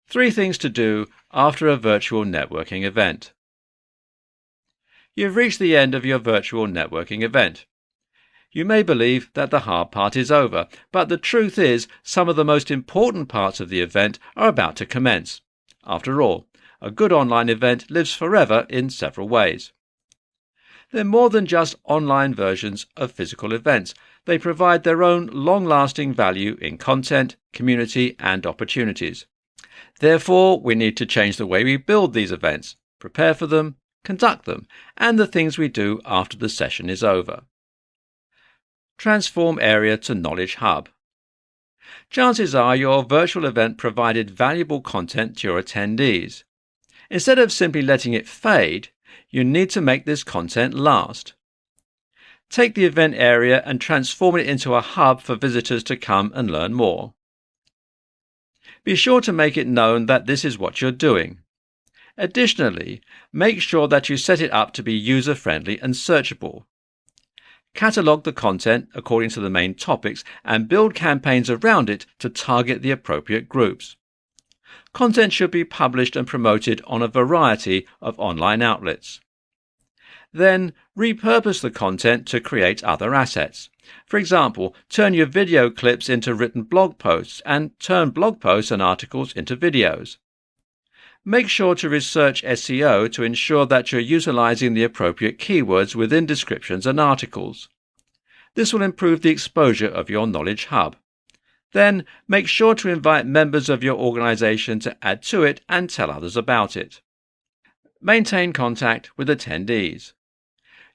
3 things to do after a virtual networking event. You've reached the end of your virtual networking event. You may believe that the hard part is over, but the truth is some of the most important parts of the event are about to commence. After all, a good online event lives forever in several ways. They're more than just online versions of physical events. They provide their own long-lasting value in content, community, and opportunities. Therefore, we need to change the way we build these events, prepare for them, conduct them, and the things we do after the session is over. Transform area to Knowledge Hub. Chances are your virtual event provided valuable content to your attendees. Instead of simply letting it fade, you need to make this content last. Take the event area and transform it into a hub for visitors to come and learn more. Be sure to make it known that this is what you're doing. Additionally, make sure that you set it up to be user-friendly and searchable. Catalogue the content according to the main topics and build campaigns around it to target the appropriate groups. Content should be published and promoted on a variety of online outlets. Then, repurpose the content to create other assets. For example, turn your video clips into written blog posts and turn blog posts and articles into videos. Make sure to research SEO to ensure that you're utilizing the appropriate keywords within descriptions and articles. This will improve the exposure of your Knowledge Hub. Then, make sure to invite members of your organization to add to it and tell others about it. Maintain contact with attendees.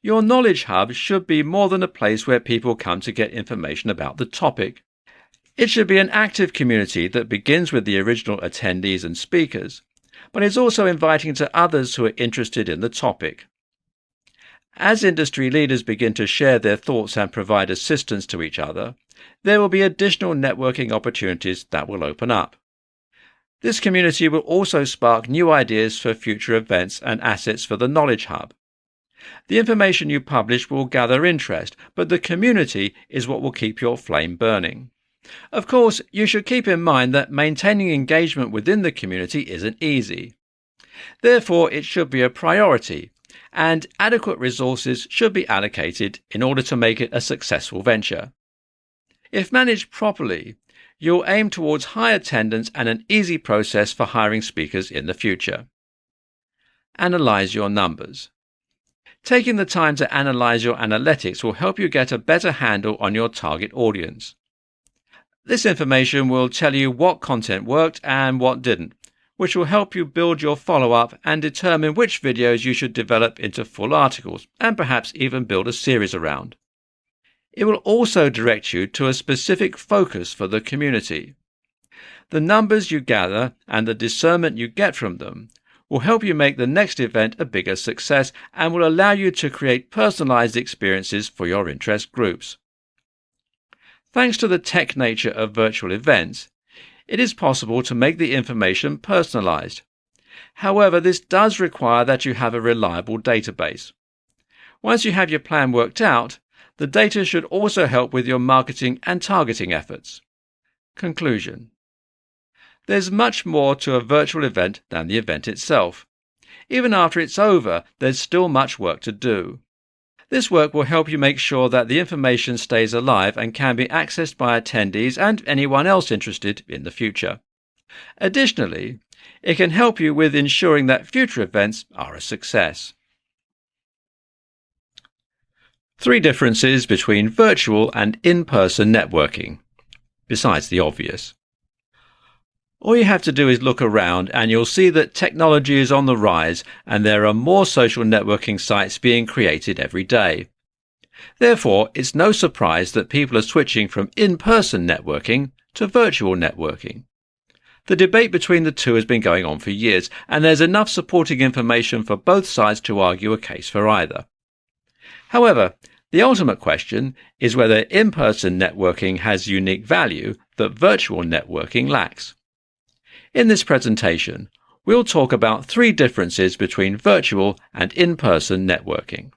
Your Knowledge Hub should be more than a place where people come to get information about the topic. It should be an active community that begins with the original attendees and speakers, but is also inviting to others who are interested in the topic. As industry leaders begin to share their thoughts and provide assistance to each other, there will be additional networking opportunities that will open up. This community will also spark new ideas for future events and assets for the Knowledge Hub. The information you publish will gather interest, but the community is what will keep your flame burning. Of course, you should keep in mind that maintaining engagement within the community isn't easy. Therefore, it should be a priority, and adequate resources should be allocated in order to make it a successful venture. If managed properly, you'll aim towards high attendance and an easy process for hiring speakers in the future. Analyze your numbers. Taking the time to analyze your analytics will help you get a better handle on your target audience. This information will tell you what content worked and what didn't, which will help you build your follow-up and determine which videos you should develop into full articles and perhaps even build a series around. It will also direct you to a specific focus for the community. The numbers you gather and the discernment you get from them will help you make the next event a bigger success and will allow you to create personalized experiences for your interest groups. Thanks to the tech nature of virtual events, it is possible to make the information personalized. However, this does require that you have a reliable database. Once you have your plan worked out, the data should also help with your marketing and targeting efforts. Conclusion. There's much more to a virtual event than the event itself. Even after it's over, there's still much work to do. This work will help you make sure that the information stays alive and can be accessed by attendees and anyone else interested in the future. Additionally, it can help you with ensuring that future events are a success. 3 differences between virtual and in-person networking, besides the obvious. All you have to do is look around and you'll see that technology is on the rise and there are more social networking sites being created every day. Therefore, it's no surprise that people are switching from in-person networking to virtual networking. The debate between the two has been going on for years, and there's enough supporting information for both sides to argue a case for either. However, the ultimate question is whether in-person networking has unique value that virtual networking lacks. In this presentation, we'll talk about 3 differences between virtual and in-person networking.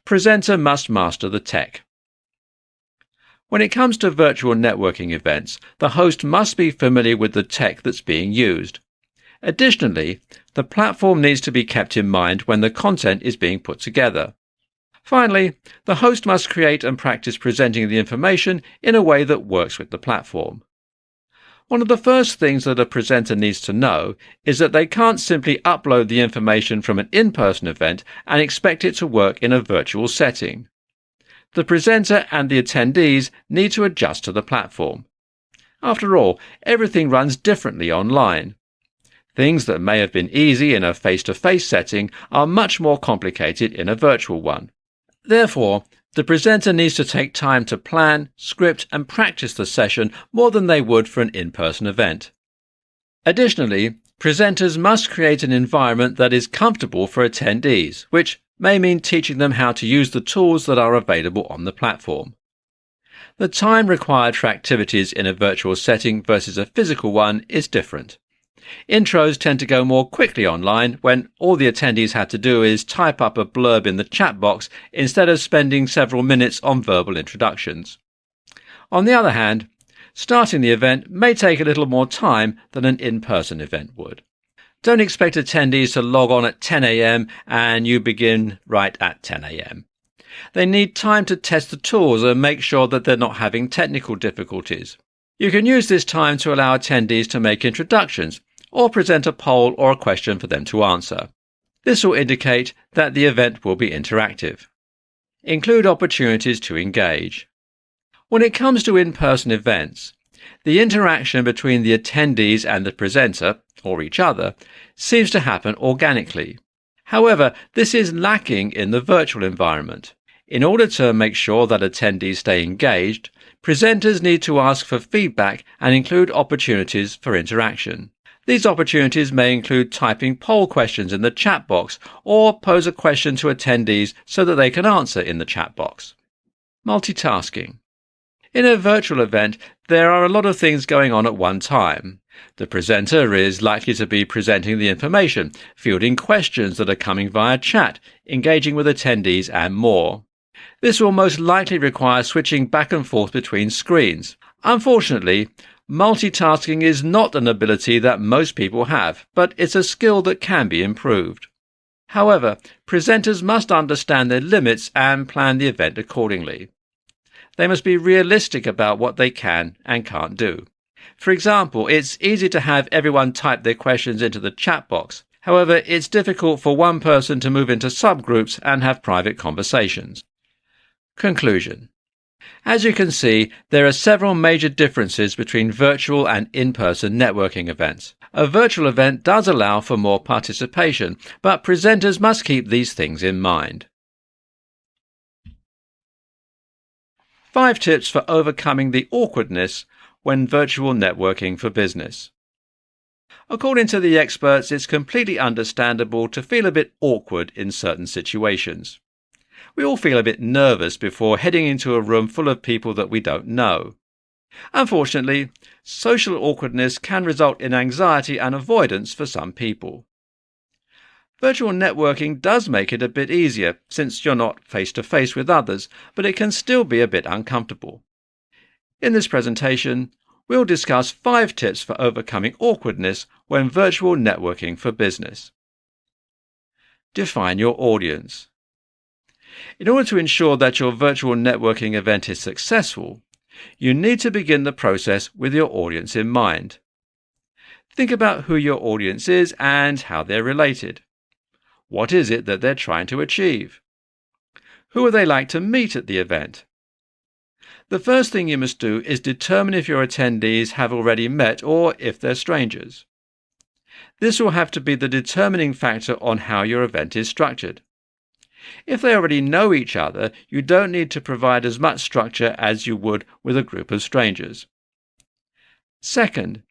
Presenter must master the tech. When it comes to virtual networking events, the host must be familiar with the tech that's being used. Additionally, the platform needs to be kept in mind when the content is being put together. Finally, the host must create and practice presenting the information in a way that works with the platform. One of the first things that a presenter needs to know is that they can't simply upload the information from an in-person event and expect it to work in a virtual setting. The presenter and the attendees need to adjust to the platform. After all, everything runs differently online. Things that may have been easy in a face-to-face setting are much more complicated in a virtual one. Therefore, the presenter needs to take time to plan, script, and practice the session more than they would for an in-person event. Additionally, presenters must create an environment that is comfortable for attendees, which may mean teaching them how to use the tools that are available on the platform. The time required for activities in a virtual setting versus a physical one is different. Intros tend to go more quickly online when all the attendees have to do is type up a blurb in the chat box instead of spending several minutes on verbal introductions. On the other hand, starting the event may take a little more time than an in-person event would. Don't expect attendees to log on at 10 a.m. and you begin right at 10 a.m. They need time to test the tools and make sure that they're not having technical difficulties. You can use this time to allow attendees to make introductions or present a poll or a question for them to answer. This will indicate that the event will be interactive. Include opportunities to engage. When it comes to in-person events, the interaction between the attendees and the presenter, or each other, seems to happen organically. However, this is lacking in the virtual environment. In order to make sure that attendees stay engaged, presenters need to ask for feedback and include opportunities for interaction. These opportunities may include typing poll questions in the chat box or pose a question to attendees so that they can answer in the chat box. Multitasking. In a virtual event, there are a lot of things going on at one time. The presenter is likely to be presenting the information, fielding questions that are coming via chat, engaging with attendees, and more. This will most likely require switching back and forth between screens. Unfortunately, multitasking is not an ability that most people have, but it's a skill that can be improved. However, presenters must understand their limits and plan the event accordingly. They must be realistic about what they can and can't do. For example, it's easy to have everyone type their questions into the chat box. However, it's difficult for one person to move into subgroups and have private conversations. Conclusion. As you can see, there are several major differences between virtual and in-person networking events. A virtual event does allow for more participation, but presenters must keep these things in mind. 5 tips for overcoming the awkwardness when virtual networking for business. According to the experts, it's completely understandable to feel a bit awkward in certain situations. We all feel a bit nervous before heading into a room full of people that we don't know. Unfortunately, social awkwardness can result in anxiety and avoidance for some people. Virtual networking does make it a bit easier since you're not face-to-face with others, but it can still be a bit uncomfortable. In this presentation, we'll discuss 5 tips for overcoming awkwardness when virtual networking for business. Define your audience. In order to ensure that your virtual networking event is successful, you need to begin the process with your audience in mind. Think about who your audience is and how they're related. What is it that they're trying to achieve? Who would they like to meet at the event? The first thing you must do is determine if your attendees have already met or if they're strangers. This will have to be the determining factor on how your event is structured. If they already know each other, you don't need to provide as much structure as you would with a group of strangers. Second,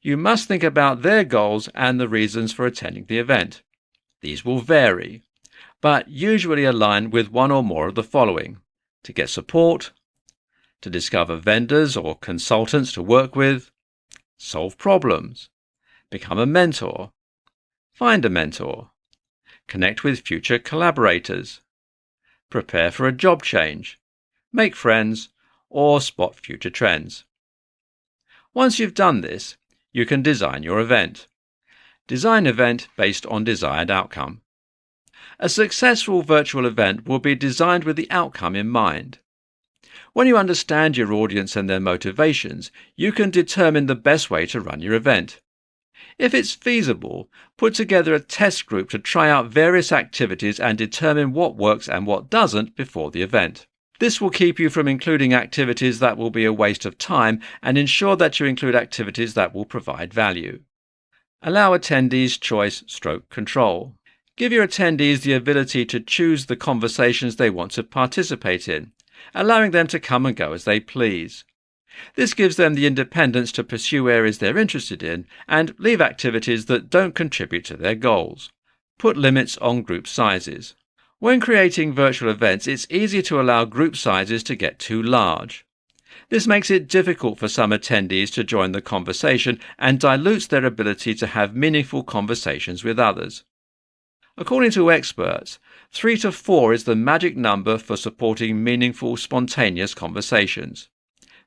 you must think about their goals and the reasons for attending the event. These will vary, but usually align with one or more of the following: to get support, to discover vendors or consultants to work with, solve problems, become a mentor, find a mentor, connect with future collaborators, prepare for a job change, make friends, or spot future trends. Once you've done this, you can design your event. Design event based on desired outcome. A successful virtual event will be designed with the outcome in mind. When you understand your audience and their motivations, you can determine the best way to run your event. If it's feasible, put together a test group to try out various activities and determine what works and what doesn't before the event. This will keep you from including activities that will be a waste of time and ensure that you include activities that will provide value. Allow attendees choice/control. Give your attendees the ability to choose the conversations they want to participate in, allowing them to come and go as they please. This gives them the independence to pursue areas they're interested in and leave activities that don't contribute to their goals. Put limits on group sizes. When creating virtual events, it's easy to allow group sizes to get too large. This makes it difficult for some attendees to join the conversation and dilutes their ability to have meaningful conversations with others. According to experts, 3 to 4 is the magic number for supporting meaningful, spontaneous conversations.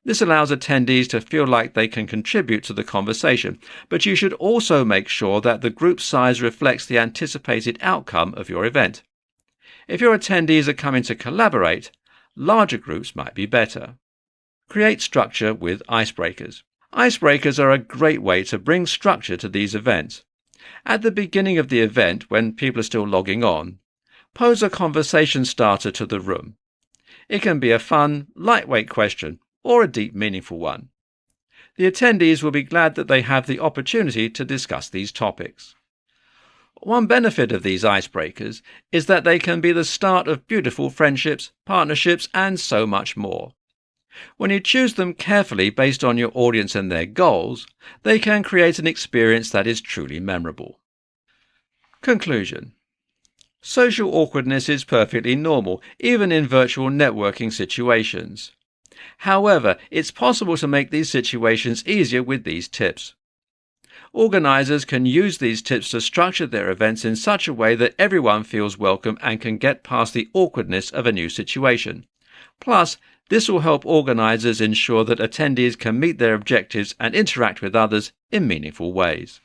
This allows attendees to feel like they can contribute to the conversation, but you should also make sure that the group size reflects the anticipated outcome of your event. If your attendees are coming to collaborate, larger groups might be better. Create structure with icebreakers. Icebreakers are a great way to bring structure to these events. At the beginning of the event, when people are still logging on, pose a conversation starter to the room. It can be a fun, lightweight question or a deep, meaningful one. The attendees will be glad that they have the opportunity to discuss these topics. One benefit of these icebreakers is that they can be the start of beautiful friendships, partnerships, and so much more. When you choose them carefully based on your audience and their goals, they can create an experience that is truly memorable. Conclusion. Social awkwardness is perfectly normal, even in virtual networking situations. However, it's possible to make these situations easier with these tips. Organisers can use these tips to structure their events in such a way that everyone feels welcome and can get past the awkwardness of a new situation. Plus, this will help organisers ensure that attendees can meet their objectives and interact with others in meaningful ways.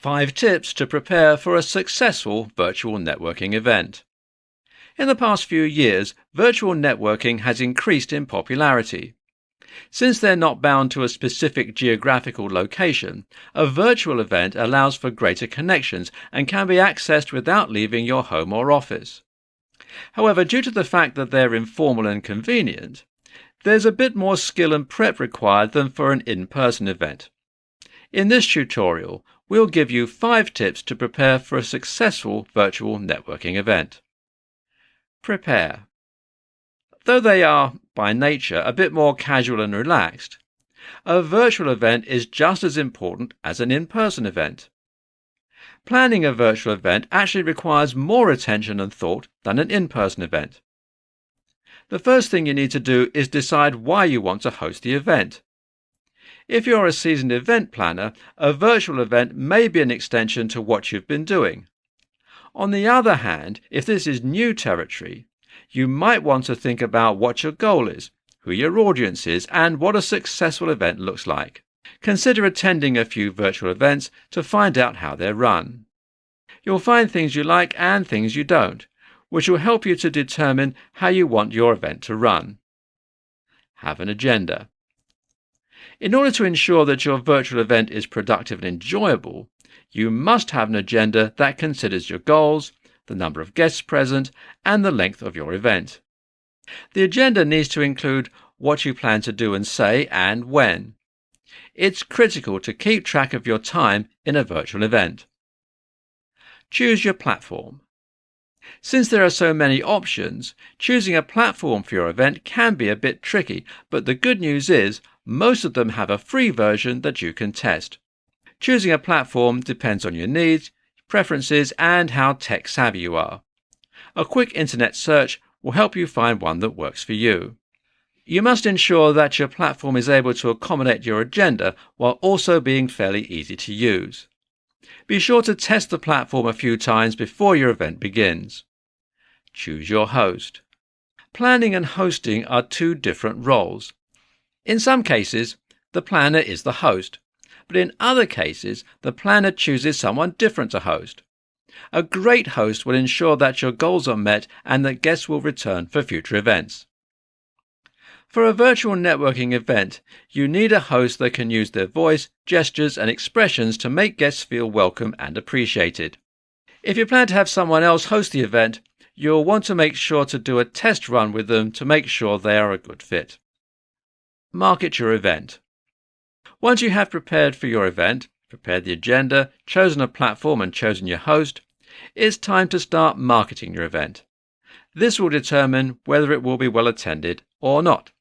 5 tips to prepare for a successful virtual networking event. In the past few years, virtual networking has increased in popularity. Since they're not bound to a specific geographical location, a virtual event allows for greater connections and can be accessed without leaving your home or office. However, due to the fact that they're informal and convenient, there's a bit more skill and prep required than for an in-person event. In this tutorial, we'll give you 5 tips to prepare for a successful virtual networking event. Prepare. Though they are, by nature, a bit more casual and relaxed, a virtual event is just as important as an in-person event. Planning a virtual event actually requires more attention and thought than an in-person event. The first thing you need to do is decide why you want to host the event. If you're a seasoned event planner, a virtual event may be an extension to what you've been doing. On the other hand, if this is new territory, you might want to think about what your goal is, who your audience is, and what a successful event looks like. Consider attending a few virtual events to find out how they're run. You'll find things you like and things you don't, which will help you to determine how you want your event to run. Have an agenda. In order to ensure that your virtual event is productive and enjoyable, you must have an agenda that considers your goals, the number of guests present, and the length of your event. The agenda needs to include what you plan to do and say and when. It's critical to keep track of your time in a virtual event. Choose your platform. Since there are so many options, choosing a platform for your event can be a bit tricky, but the good news is most of them have a free version that you can test. Choosing a platform depends on your needs, preferences, and how tech-savvy you are. A quick internet search will help you find one that works for you. You must ensure that your platform is able to accommodate your agenda while also being fairly easy to use. Be sure to test the platform a few times before your event begins. Choose your host. planning and hosting are two different roles. In some cases, the planner is the host, but in other cases, the planner chooses someone different to host. A great host will ensure that your goals are met and that guests will return for future events. For a virtual networking event, you need a host that can use their voice, gestures, and expressions to make guests feel welcome and appreciated. If you plan to have someone else host the event, you'll want to make sure to do a test run with them to make sure they are a good fit. Market your event. Once you have prepared for your event, prepared the agenda, chosen a platform and chosen your host, it's time to start marketing your event. This will determine whether it will be well attended or not.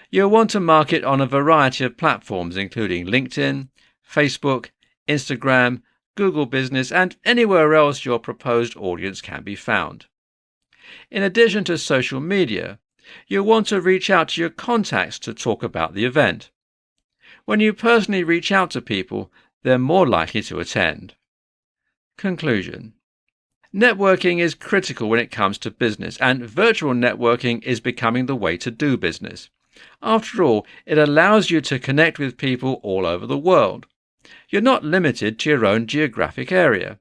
You'll want to market on a variety of platforms including LinkedIn, Facebook, Instagram, Google Business, and anywhere else your proposed audience can be found. In addition to social media, you'll want to reach out to your contacts to talk about the event. When you personally reach out to people, they're more likely to attend. Conclusion. Networking is critical when it comes to business, and virtual networking is becoming the way to do business. After all, it allows you to connect with people all over the world. You're not limited to your own geographic area.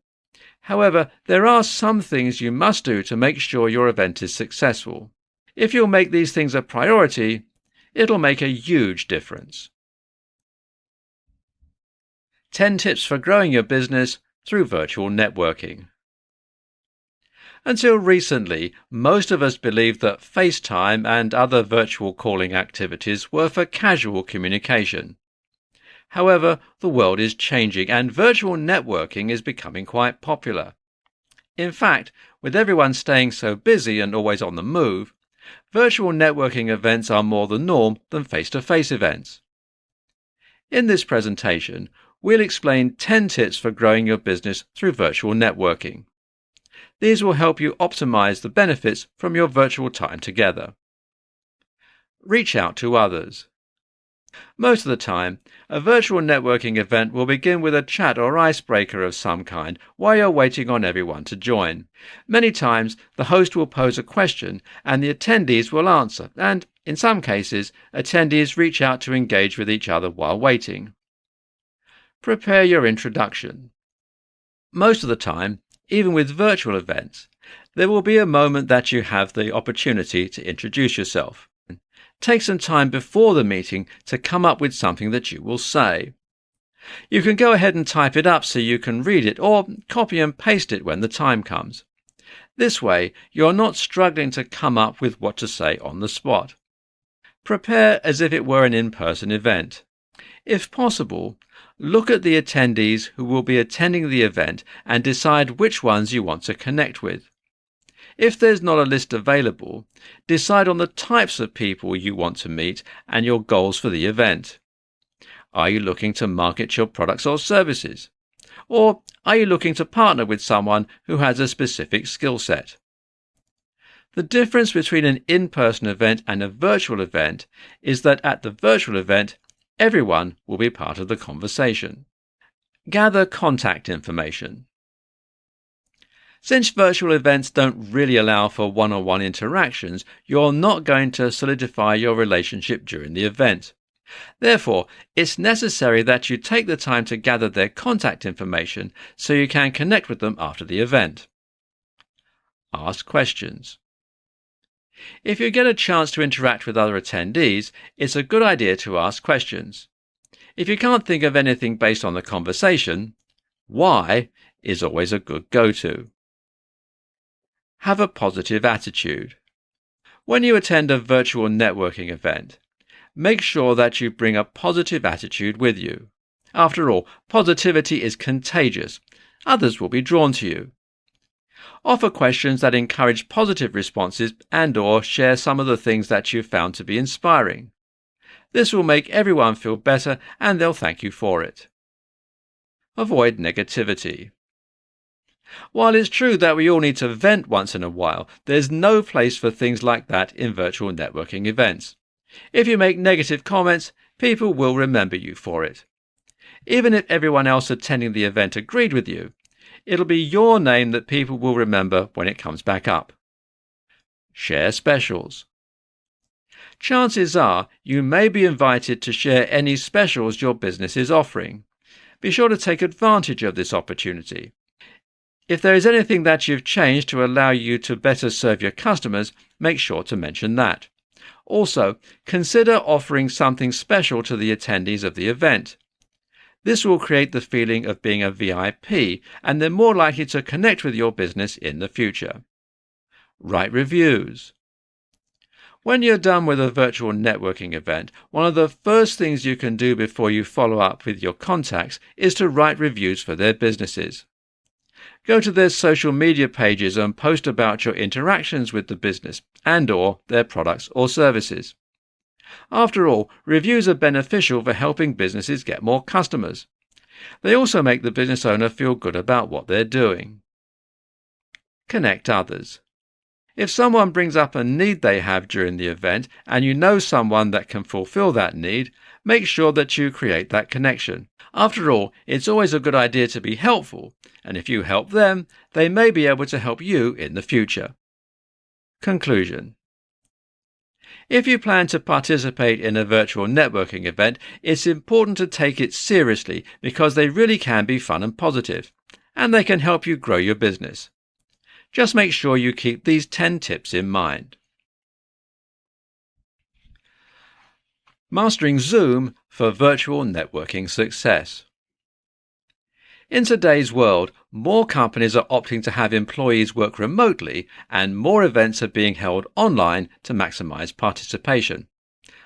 However, there are some things you must do to make sure your event is successful. If you'll make these things a priority, it'll make a huge difference. 10 tips for growing your business through virtual networking. Until recently, most of us believed that FaceTime and other virtual calling activities were for casual communication. However, the world is changing and virtual networking is becoming quite popular. In fact, with everyone staying so busy and always on the move, virtual networking events are more the norm than face-to-face events. In this presentation, we'll explain 10 tips for growing your business through virtual networking. These will help you optimize the benefits from your virtual time together. Reach out to others. Most of the time, a virtual networking event will begin with a chat or icebreaker of some kind while you're waiting on everyone to join. Many times, the host will pose a question and the attendees will answer, and in some cases, attendees reach out to engage with each other while waiting. Prepare your introduction. Most of the time, even with virtual events, there will be a moment that you have the opportunity to introduce yourself. Take some time before the meeting to come up with something that you will say. You can go ahead and type it up so you can read it, or copy and paste it when the time comes. This way, you're not struggling to come up with what to say on the spot. Prepare as if it were an in-person event. If possible, look at the attendees who will be attending the event and decide which ones you want to connect with. If there's not a list available, decide on the types of people you want to meet and your goals for the event. Are you looking to market your products or services? Or are you looking to partner with someone who has a specific skill set? The difference between an in-person event and a virtual event is that at the virtual event, everyone will be part of the conversation. Gather contact information. Since virtual events don't really allow for one-on-one interactions, you're not going to solidify your relationship during the event. Therefore, it's necessary that you take the time to gather their contact information so you can connect with them after the event. Ask questions. If you get a chance to interact with other attendees, it's a good idea to ask questions. If you can't think of anything based on the conversation, why is always a good go-to. Have a positive attitude. When you attend a virtual networking event, make sure that you bring a positive attitude with you. After all, positivity is contagious. Others will be drawn to you. Offer questions that encourage positive responses and/or share some of the things that you've found to be inspiring. This will make everyone feel better and they'll thank you for it. Avoid negativity. While it's true that we all need to vent once in a while, there's no place for things like that in virtual networking events. If you make negative comments, people will remember you for it. Even if everyone else attending the event agreed with you, it'll be your name that people will remember when it comes back up. Share specials. Chances are you may be invited to share any specials your business is offering. Be sure to take advantage of this opportunity. If there is anything that you've changed to allow you to better serve your customers, make sure to mention that. Also, consider offering something special to the attendees of the event. This will create the feeling of being a VIP, and they're more likely to connect with your business in the future. Write reviews. When you're done with a virtual networking event, one of the first things you can do before you follow up with your contacts is to write reviews for their businesses. Go to their social media pages and post about your interactions with the business and/or their products or services. After all, reviews are beneficial for helping businesses get more customers. They also make the business owner feel good about what they're doing. Connect others. If someone brings up a need they have during the event and you know someone that can fulfill that need, make sure that you create that connection. After all, it's always a good idea to be helpful, and if you help them, they may be able to help you in the future. Conclusion. If you plan to participate in a virtual networking event, it's important to take it seriously because they really can be fun and positive, and they can help you grow your business. Just make sure you keep these 10 tips in mind. Mastering Zoom for virtual networking success. In today's world, more companies are opting to have employees work remotely, and more events are being held online to maximize participation.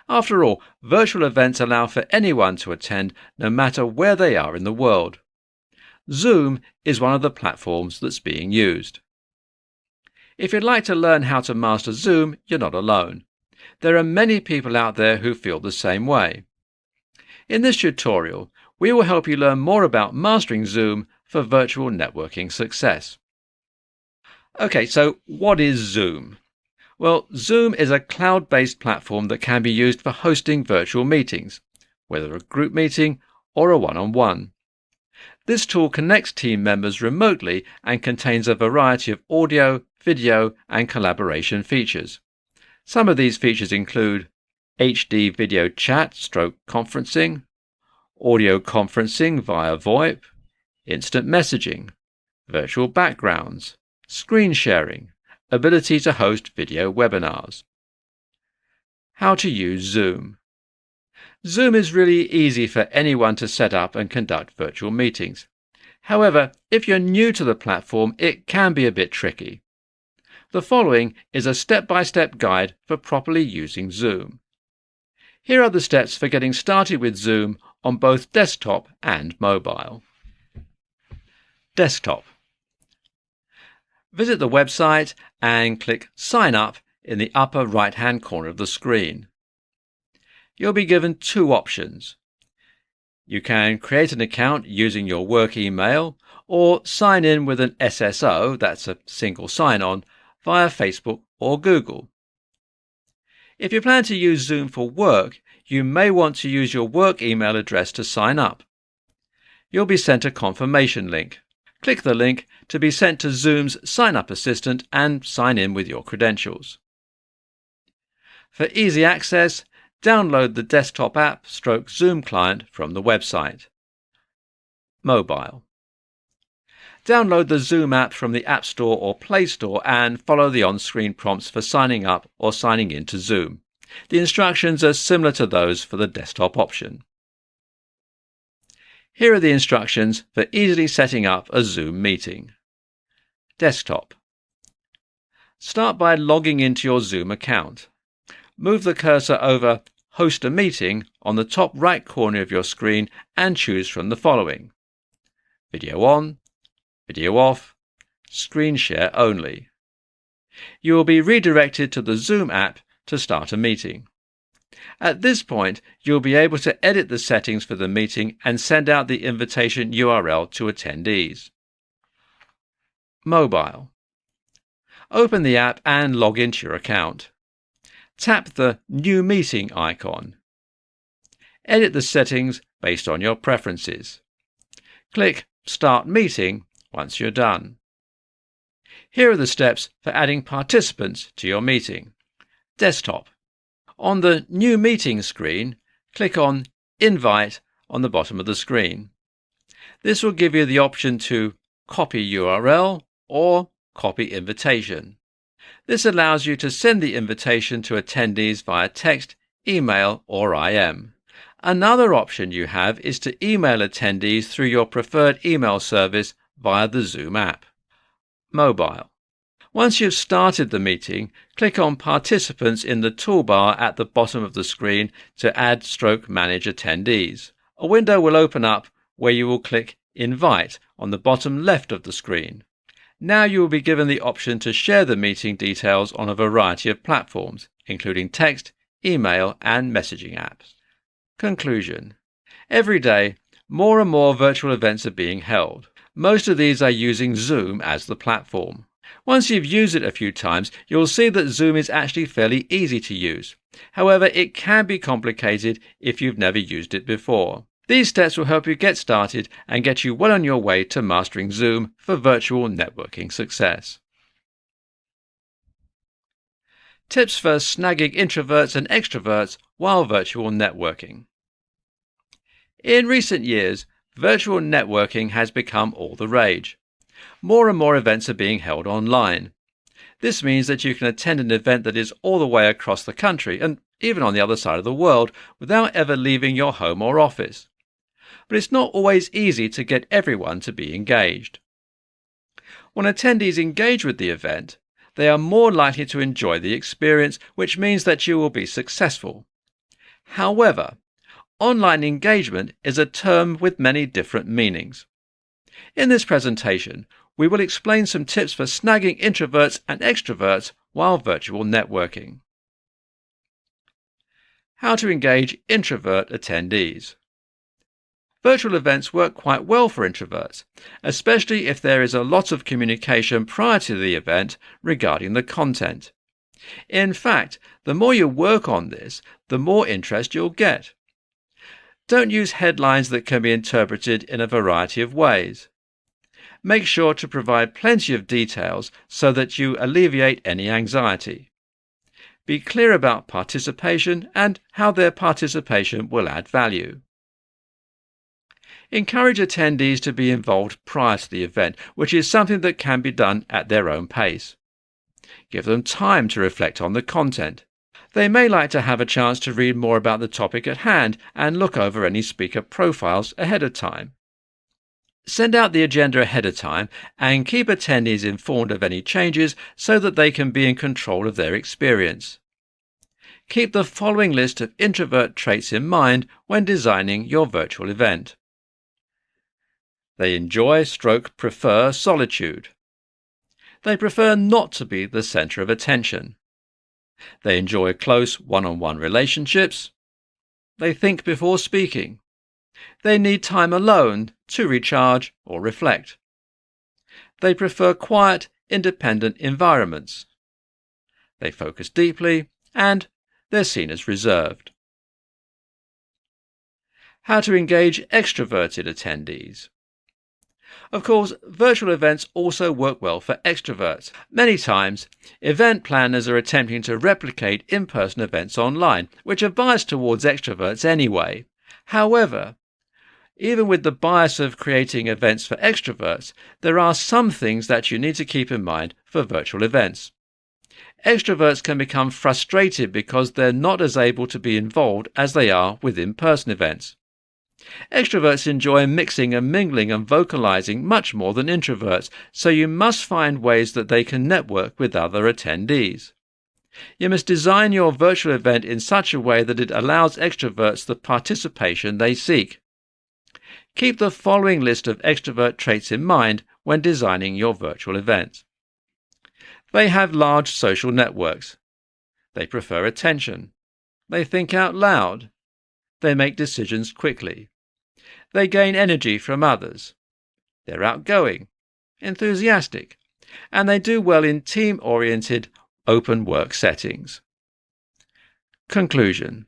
After all, virtual events allow for anyone to attend no matter where they are in the world. Zoom is one of the platforms that's being used. If you'd like to learn how to master Zoom, you're not alone. There are many people out there who feel the same way. In this tutorial, we will help you learn more about mastering Zoom for virtual networking success. Okay, so what is Zoom? Well, Zoom is a cloud-based platform that can be used for hosting virtual meetings, whether a group meeting or a one-on-one. This tool connects team members remotely and contains a variety of audio, video, and collaboration features. Some of these features include HD video chat / conferencing, audio conferencing via VoIP, instant messaging, virtual backgrounds, screen sharing, ability to host video webinars. How to use Zoom. Zoom is really easy for anyone to set up and conduct virtual meetings. However, if you're new to the platform, it can be a bit tricky. The following is a step-by-step guide for properly using Zoom. Here are the steps for getting started with Zoom on both desktop and mobile. Desktop. Visit the website and click Sign Up in the upper right-hand corner of the screen. You'll be given two options. You can create an account using your work email or sign in with an SSO, that's a single sign-on, via Facebook or Google. If you plan to use Zoom for work, you may want to use your work email address to sign up. You'll be sent a confirmation link. Click the link to be sent to Zoom's sign-up assistant and sign in with your credentials. For easy access, download the desktop app / Zoom client from the website. Mobile. Download the Zoom app from the App Store or Play Store and follow the on-screen prompts for signing up or signing in to Zoom. The instructions are similar to those for the desktop option. Here are the instructions for easily setting up a Zoom meeting. Desktop. Start by logging into your Zoom account. Move the cursor over Host a Meeting on the top right corner of your screen and choose from the following: Video on, Video off, Screen share only. You will be redirected to the Zoom app to start a meeting. At this point, you'll be able to edit the settings for the meeting and send out the invitation URL to attendees. Mobile. Open the app and log into your account. Tap the New Meeting icon. Edit the settings based on your preferences. Click Start Meeting once you're done. Here are the steps for adding participants to your meeting. Desktop. On the New Meeting screen, click on Invite on the bottom of the screen. This will give you the option to copy URL or copy invitation. This allows you to send the invitation to attendees via text, email, or IM. Another option you have is to email attendees through your preferred email service via the Zoom app. Mobile. Once you've started the meeting, click on Participants in the toolbar at the bottom of the screen to add/manage attendees. A window will open up where you will click Invite on the bottom left of the screen. Now you will be given the option to share the meeting details on a variety of platforms, including text, email, and messaging apps. Conclusion. Every day, more and more virtual events are being held. Most of these are using Zoom as the platform. Once you've used it a few times, you'll see that Zoom is actually fairly easy to use. However, it can be complicated if you've never used it before. These steps will help you get started and get you well on your way to mastering Zoom for virtual networking success. Tips for snagging introverts and extroverts while virtual networking. In recent years, virtual networking has become all the rage. More and more events are being held online. This means that you can attend an event that is all the way across the country and even on the other side of the world without ever leaving your home or office. But it's not always easy to get everyone to be engaged. When attendees engage with the event, they are more likely to enjoy the experience, which means that you will be successful. However, online engagement is a term with many different meanings. In this presentation, we will explain some tips for snagging introverts and extroverts while virtual networking. How to engage introvert attendees. Virtual events work quite well for introverts, especially if there is a lot of communication prior to the event regarding the content. In fact, the more you work on this, the more interest you'll get. Don't use headlines that can be interpreted in a variety of ways. Make sure to provide plenty of details so that you alleviate any anxiety. Be clear about participation and how their participation will add value. Encourage attendees to be involved prior to the event, which is something that can be done at their own pace. Give them time to reflect on the content. They may like to have a chance to read more about the topic at hand and look over any speaker profiles ahead of time. Send out the agenda ahead of time and keep attendees informed of any changes so that they can be in control of their experience. Keep the following list of introvert traits in mind when designing your virtual event. They enjoy/prefer solitude. They prefer not to be the center of attention. They enjoy close one-on-one relationships. They think before speaking. They need time alone to recharge or reflect. They prefer quiet, independent environments. They focus deeply, and they're seen as reserved. How to engage extroverted attendees. Of course, virtual events also work well for extroverts. Many times, event planners are attempting to replicate in-person events online, which are biased towards extroverts anyway. However, even with the bias of creating events for extroverts, there are some things that you need to keep in mind for virtual events. Extroverts can become frustrated because they're not as able to be involved as they are with in-person events. Extroverts enjoy mixing and mingling and vocalizing much more than introverts, so you must find ways that they can network with other attendees. You must design your virtual event in such a way that it allows extroverts the participation they seek. Keep the following list of extrovert traits in mind when designing your virtual event. They have large social networks. They prefer attention. They think out loud. They make decisions quickly. They gain energy from others. They're outgoing, enthusiastic, and they do well in team-oriented, open work settings. Conclusion.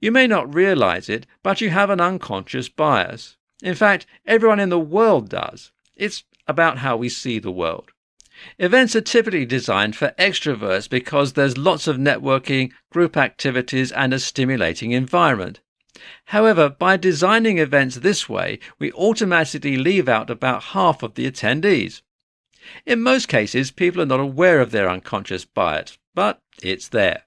You may not realize it, but you have an unconscious bias. In fact, everyone in the world does. It's about how we see the world. Events are typically designed for extroverts because there's lots of networking, group activities, and a stimulating environment. However, by designing events this way, we automatically leave out about half of the attendees. In most cases, people are not aware of their unconscious bias, but it's there.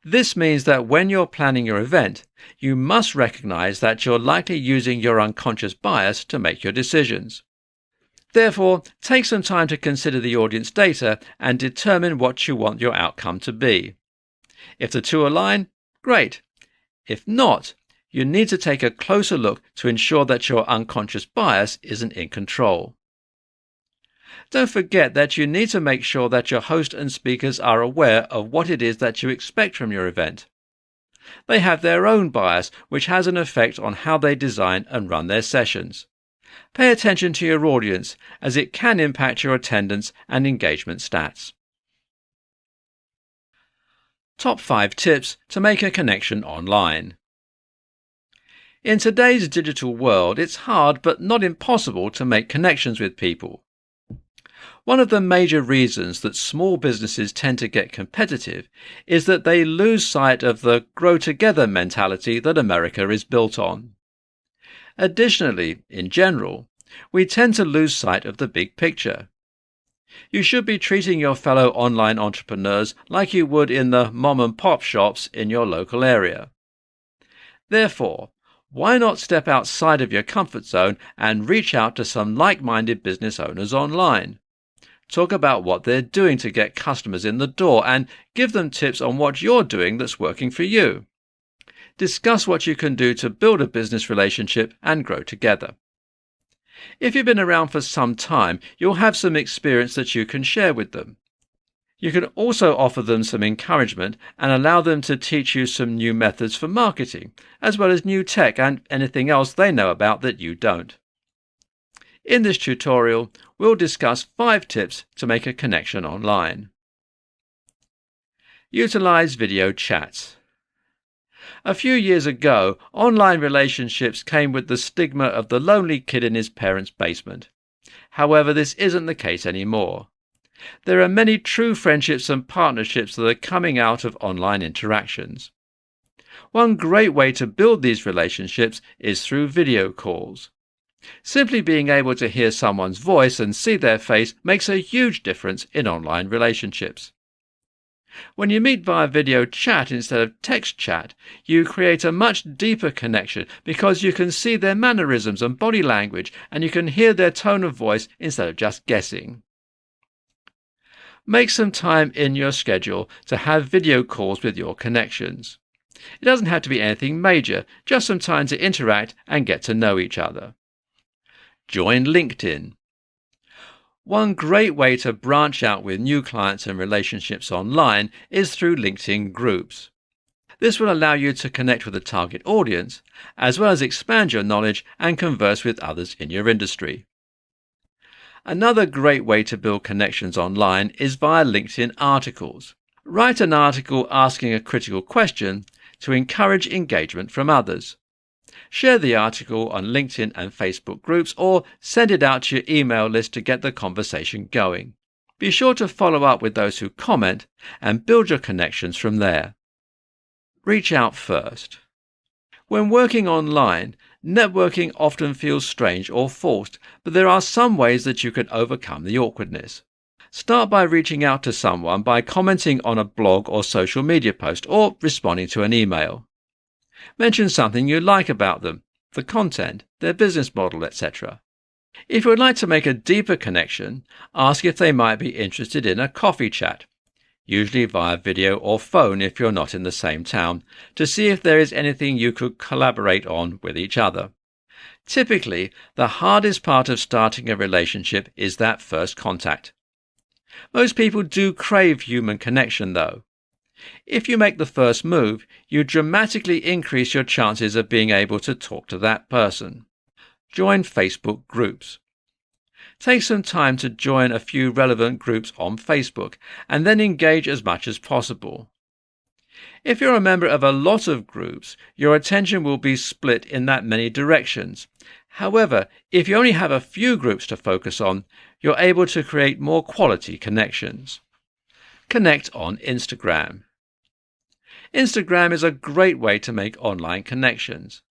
This means that when you're planning your event, you must recognize that you're likely using your unconscious bias to make your decisions. Therefore, take some time to consider the audience data and determine what you want your outcome to be. If the two align, great. If not, you need to take a closer look to ensure that your unconscious bias isn't in control. Don't forget that you need to make sure that your host and speakers are aware of what it is that you expect from your event. They have their own bias, which has an effect on how they design and run their sessions. Pay attention to your audience, as it can impact your attendance and engagement stats. Top 5 tips to make a connection online. In today's digital world, it's hard but not impossible to make connections with people. One of the major reasons that small businesses tend to get competitive is that they lose sight of the grow together mentality that America is built on. Additionally, in general, we tend to lose sight of the big picture. You should be treating your fellow online entrepreneurs like you would in the mom and pop shops in your local area. Therefore, why not step outside of your comfort zone and reach out to some like-minded business owners online? Talk about what they're doing to get customers in the door and give them tips on what you're doing that's working for you. Discuss what you can do to build a business relationship and grow together. If you've been around for some time, you'll have some experience that you can share with them. You can also offer them some encouragement and allow them to teach you some new methods for marketing, as well as new tech and anything else they know about that you don't. In this tutorial, we'll discuss 5 tips to make a connection online. Utilize video chats. A few years ago, online relationships came with the stigma of the lonely kid in his parents' basement. However, this isn't the case anymore. There are many true friendships and partnerships that are coming out of online interactions. One great way to build these relationships is through video calls. Simply being able to hear someone's voice and see their face makes a huge difference in online relationships. When you meet via video chat instead of text chat, you create a much deeper connection because you can see their mannerisms and body language, and you can hear their tone of voice instead of just guessing. Make some time in your schedule to have video calls with your connections. It doesn't have to be anything major, just some time to interact and get to know each other. Join LinkedIn. One great way to branch out with new clients and relationships online is through LinkedIn groups. This will allow you to connect with a target audience, as well as expand your knowledge and converse with others in your industry. Another great way to build connections online is via LinkedIn articles. Write an article asking a critical question to encourage engagement from others. Share the article on LinkedIn and Facebook groups, or send it out to your email list to get the conversation going. Be sure to follow up with those who comment and build your connections from there. Reach out first. When working online, networking often feels strange or forced, but there are some ways that you can overcome the awkwardness. Start by reaching out to someone by commenting on a blog or social media post, or responding to an email. Mention something you like about them, the content, their business model, etc. If you would like to make a deeper connection, ask if they might be interested in a coffee chat, usually via video or phone if you're not in the same town, to see if there is anything you could collaborate on with each other. Typically, the hardest part of starting a relationship is that first contact. Most people do crave human connection, though. If you make the first move, you dramatically increase your chances of being able to talk to that person. Join Facebook groups. Take some time to join a few relevant groups on Facebook and then engage as much as possible. If you're a member of a lot of groups, your attention will be split in that many directions. However, if you only have a few groups to focus on, you're able to create more quality connections. Connect on Instagram. Instagram is a great way to make online connections.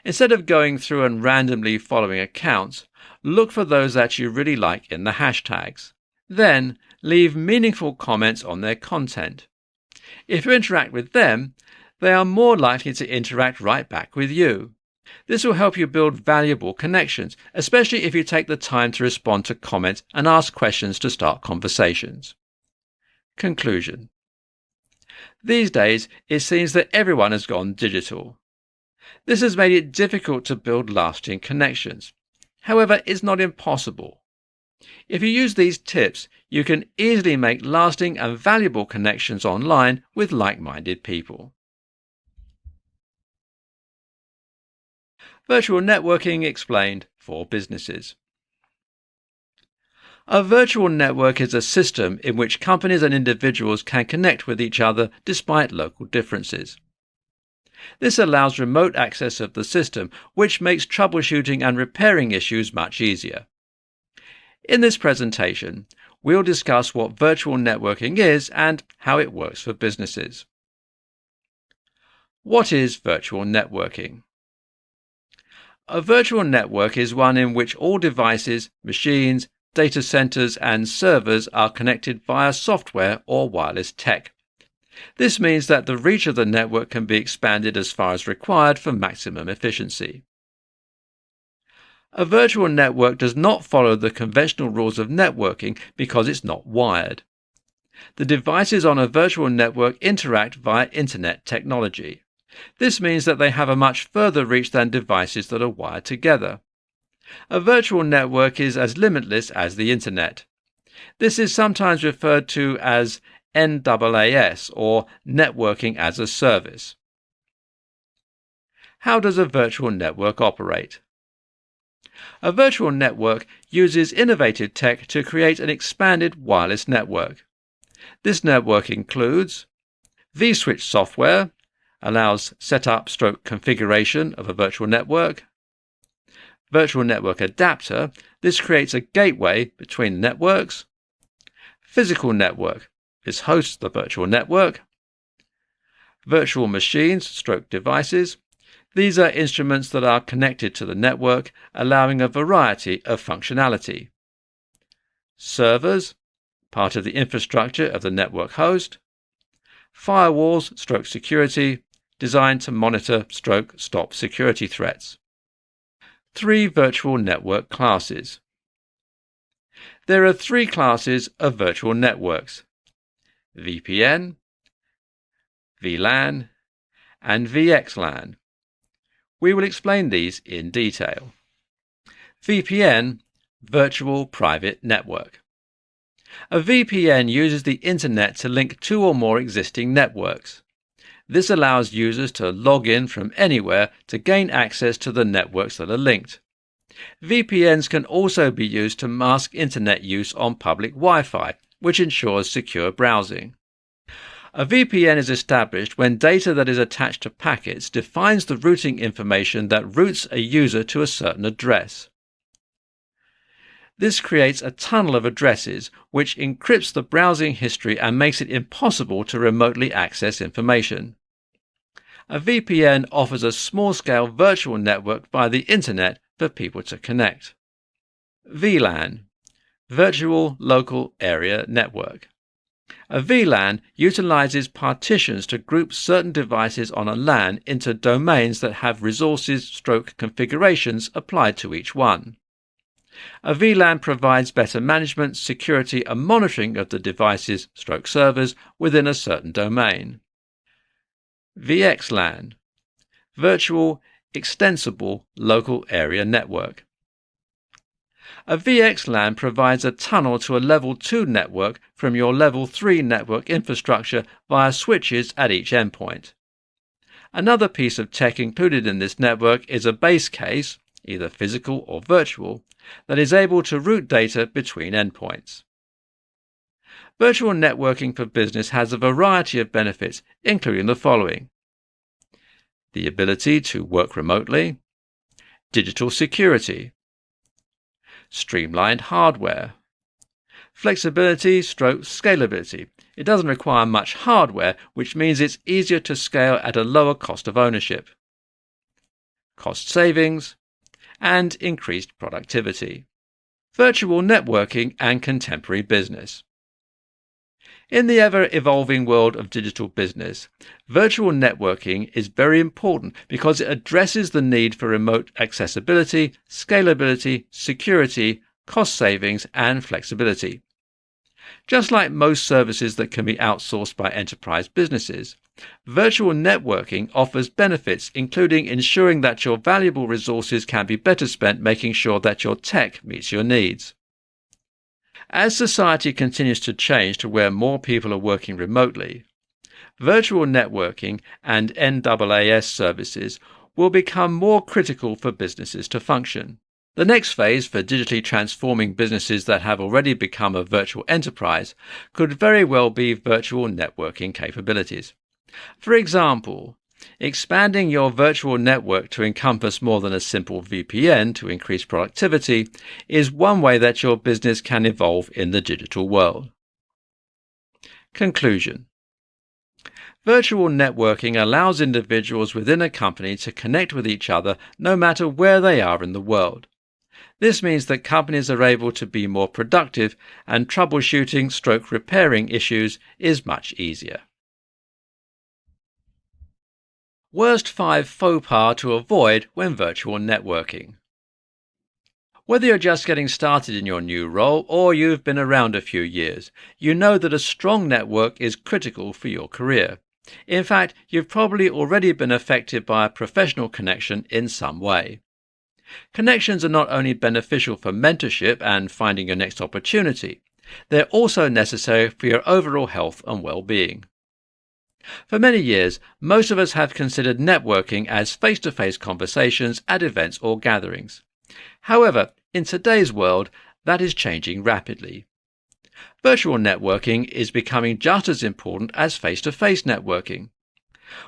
Instead of going through and randomly following accounts, look for those that you really like in the hashtags. Then, leave meaningful comments on their content. If you interact with them, they are more likely to interact right back with you. This will help you build valuable connections, especially if you take the time to respond to comments and ask questions to start conversations. Conclusion. These days, it seems that everyone has gone digital. This has made it difficult to build lasting connections. However, it's not impossible. If you use these tips, you can easily make lasting and valuable connections online with like-minded people. Virtual networking explained for businesses. A virtual network is a system in which companies and individuals can connect with each other despite local differences. This allows remote access of the system, which makes troubleshooting and repairing issues much easier. In this presentation, we'll discuss what virtual networking is and how it works for businesses. What is virtual networking? A virtual network is one in which all devices, machines, data centers and servers are connected via software or wireless tech. This means that the reach of the network can be expanded as far as required for maximum efficiency. A virtual network does not follow the conventional rules of networking because it's not wired. The devices on a virtual network interact via Internet technology. This means that they have a much further reach than devices that are wired together. A virtual network is as limitless as the Internet. This is sometimes referred to as NAAS, or Networking as a Service. How does a virtual network operate? A virtual network uses innovative tech to create an expanded wireless network. This network includes vSwitch software, allows setup/configuration of a virtual network. Virtual network adapter, this creates a gateway between networks. Physical network, this hosts the virtual network. Virtual machines/devices, these are instruments that are connected to the network, allowing a variety of functionality. Servers, part of the infrastructure of the network host. Firewalls/security, designed to monitor/stop security threats. 3 virtual network classes. There are 3 classes of virtual networks: VPN, VLAN, and VXLAN. We will explain these in detail. VPN, Virtual Private Network. A VPN uses the Internet to link 2 or more existing networks. This allows users to log in from anywhere to gain access to the networks that are linked. VPNs can also be used to mask Internet use on public Wi-Fi, which ensures secure browsing. A VPN is established when data that is attached to packets defines the routing information that routes a user to a certain address. This creates a tunnel of addresses which encrypts the browsing history and makes it impossible to remotely access information. A VPN offers a small-scale virtual network via the Internet for people to connect. VLAN, Virtual Local Area Network. A VLAN utilizes partitions to group certain devices on a LAN into domains that have resources/configurations applied to each one. A VLAN provides better management, security and monitoring of the devices/servers within a certain domain. VXLAN, Virtual Extensible Local Area Network. A VXLAN provides a tunnel to a Level 2 network from your Level 3 network infrastructure via switches at each endpoint. Another piece of tech included in this network is a base case, either physical or virtual, that is able to route data between endpoints. Virtual networking for business has a variety of benefits, including the following: the ability to work remotely, digital security. streamlined hardware. Flexibility stroke scalability. It doesn't require much hardware, which means it's easier to scale at a lower cost of ownership. Cost savings and increased productivity. Virtual networking and contemporary business. In the ever-evolving world of digital business, virtual networking is very important because it addresses the need for remote accessibility, scalability, security, cost savings, and flexibility. Just like most services that can be outsourced by enterprise businesses, virtual networking offers benefits, including ensuring that your valuable resources can be better spent making sure that your tech meets your needs. As society continues to change to where more people are working remotely, virtual networking and NaaS services will become more critical for businesses to function. The next phase for digitally transforming businesses that have already become a virtual enterprise could very well be virtual networking capabilities. For example, expanding your virtual network to encompass more than a simple VPN to increase productivity is one way that your business can evolve in the digital world. Conclusion. Virtual networking allows individuals within a company to connect with each other no matter where they are in the world. This means that companies are able to be more productive and troubleshooting / repairing issues is much easier. Worst 5 faux pas to avoid when virtual networking. Whether you're just getting started in your new role or you've been around a few years, you know that a strong network is critical for your career. In fact, you've probably already been affected by a professional connection in some way. Connections are not only beneficial for mentorship and finding your next opportunity, they're also necessary for your overall health and well-being. For many years, most of us have considered networking as face-to-face conversations at events or gatherings. However, in today's world, that is changing rapidly. Virtual networking is becoming just as important as face-to-face networking.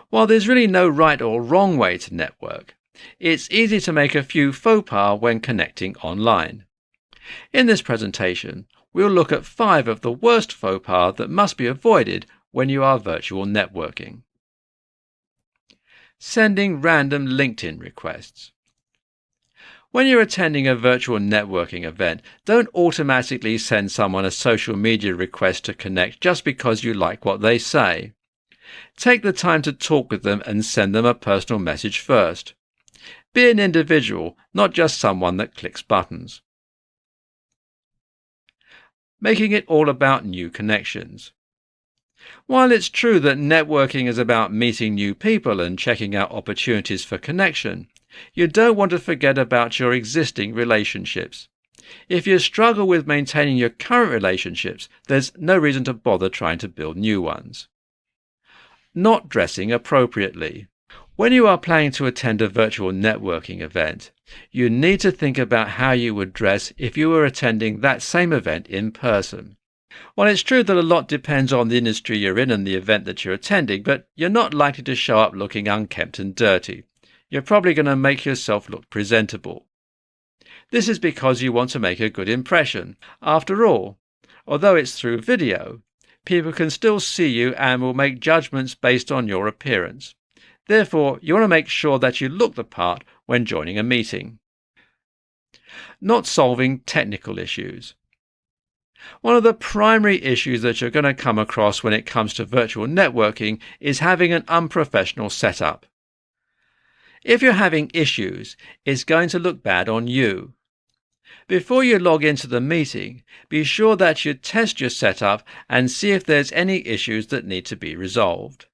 While there's really no right or wrong way to network, it's easy to make a few faux pas when connecting online. In this presentation, we'll look at 5 of the worst faux pas that must be avoided when you are virtual networking. Sending random LinkedIn requests. When you're attending a virtual networking event, don't automatically send someone a social media request to connect just because you like what they say. Take the time to talk with them and send them a personal message first. Be an individual, not just someone that clicks buttons. Making it all about new connections. While it's true that networking is about meeting new people and checking out opportunities for connection, you don't want to forget about your existing relationships. If you struggle with maintaining your current relationships, there's no reason to bother trying to build new ones. Not dressing appropriately. When you are planning to attend a virtual networking event, you need to think about how you would dress if you were attending that same event in person. While it's true that a lot depends on the industry you're in and the event that you're attending, but you're not likely to show up looking unkempt and dirty. You're probably going to make yourself look presentable. This is because you want to make a good impression. After all, although it's through video, people can still see you and will make judgments based on your appearance. Therefore, you want to make sure that you look the part when joining a meeting. Not solving technical issues. One of the primary issues that you're going to come across when it comes to virtual networking is having an unprofessional setup. If you're having issues, it's going to look bad on you. Before you log into the meeting, be sure that you test your setup and see if there's any issues that need to be resolved.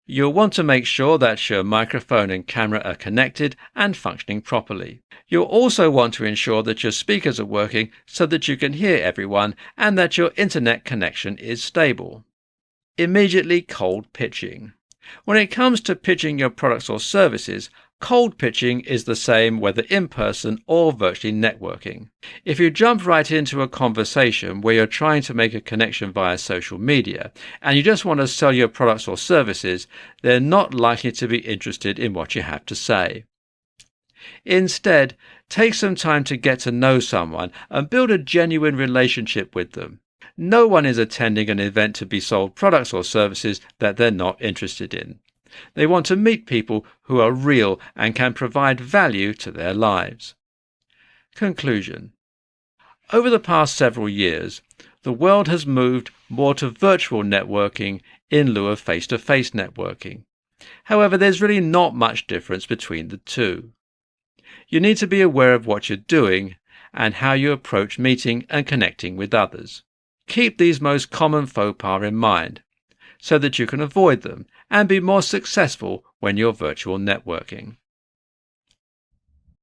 You'll want to make sure that your microphone and camera are connected and functioning properly. You'll also want to ensure that your speakers are working so that you can hear everyone and that your internet connection is stable. Immediately cold pitching. When it comes to pitching your products or services, cold pitching is the same whether in person or virtually networking. If you jump right into a conversation where you're trying to make a connection via social media and you just want to sell your products or services, they're not likely to be interested in what you have to say. Instead, Take some time to get to know someone and build a genuine relationship with them. No one is attending an event to be sold products or services that they're not interested in. They want to meet people who are real and can provide value to their lives. Conclusion. Over the past several years, the world has moved more to virtual networking in lieu of face-to-face networking. However, there's really not much difference between the two. You need to be aware of what you're doing and how you approach meeting and connecting with others. Keep these most common faux pas in mind so that you can avoid them and be more successful when you're virtual networking.